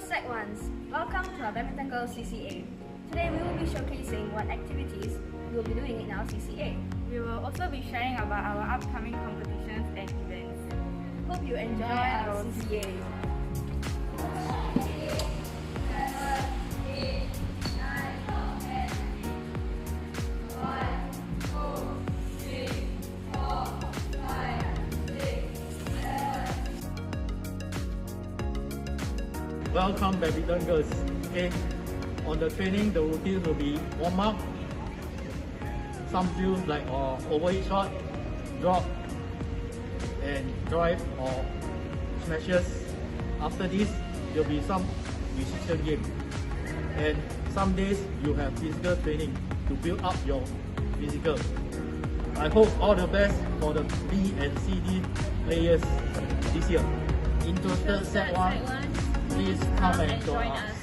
Sec 1s, welcome to our Badminton Girls CCA. Today we will be showcasing what activities we will be doing in our CCA. We will also be sharing about our upcoming competitions and events. Hope you enjoy our CCA. Welcome Badminton Girls. Okay, on the training the routine will be warm up, some drills like overhead shot, drop and drive or smashes. After this there will be some precision game, and some days you have physical training to build up your physical. I hope all the best for the B and CD players this year. Interested Sec 1? Please come and join us.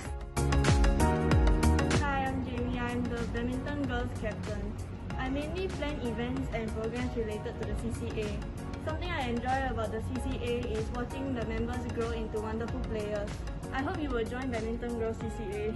Hi, I'm Qiu Yan. I'm the Badminton Girls Captain. I mainly plan events and programs related to the CCA. Something I enjoy about the CCA is watching the members grow into wonderful players. I hope you will join Badminton Girls CCA.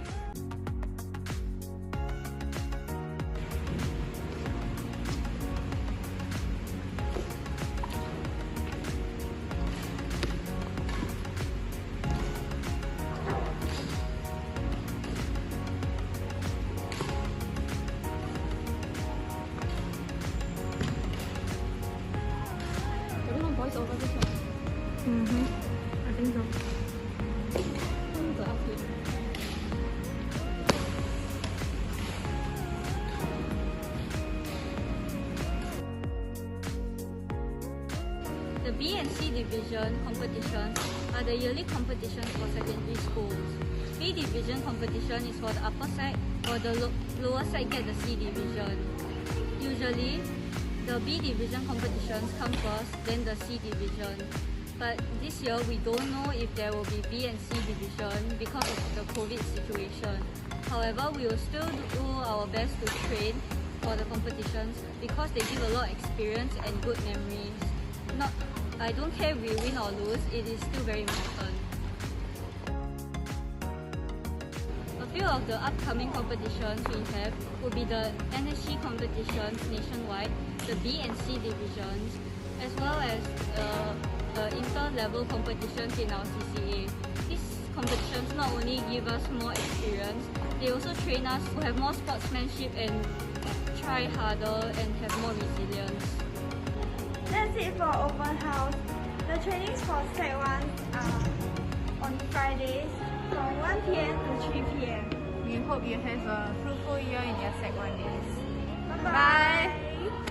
Voice over this one. I think so. The B and C division competitions are the yearly competitions for secondary schools. B division competition is for the upper side, or the lower side get the C division. Usually, the B division competitions come first, then the C division. But this year we don't know if there will be B and C division because of the COVID situation. However, we will still do our best to train for the competitions because they give a lot of experience and good memories. I don't care if we win or lose, it is still very important. A few of the upcoming competitions we have will be the NSG competitions nationwide, the B and C divisions, as well as the inter-level competitions in our CCA. These competitions not only give us more experience, they also train us to have more sportsmanship and try harder and have more resilience. That's it for open house. The trainings for Sec 1 are on Fridays from 1 p.m. to 3 p.m. We hope you have a fruitful year in your Sec 1 days.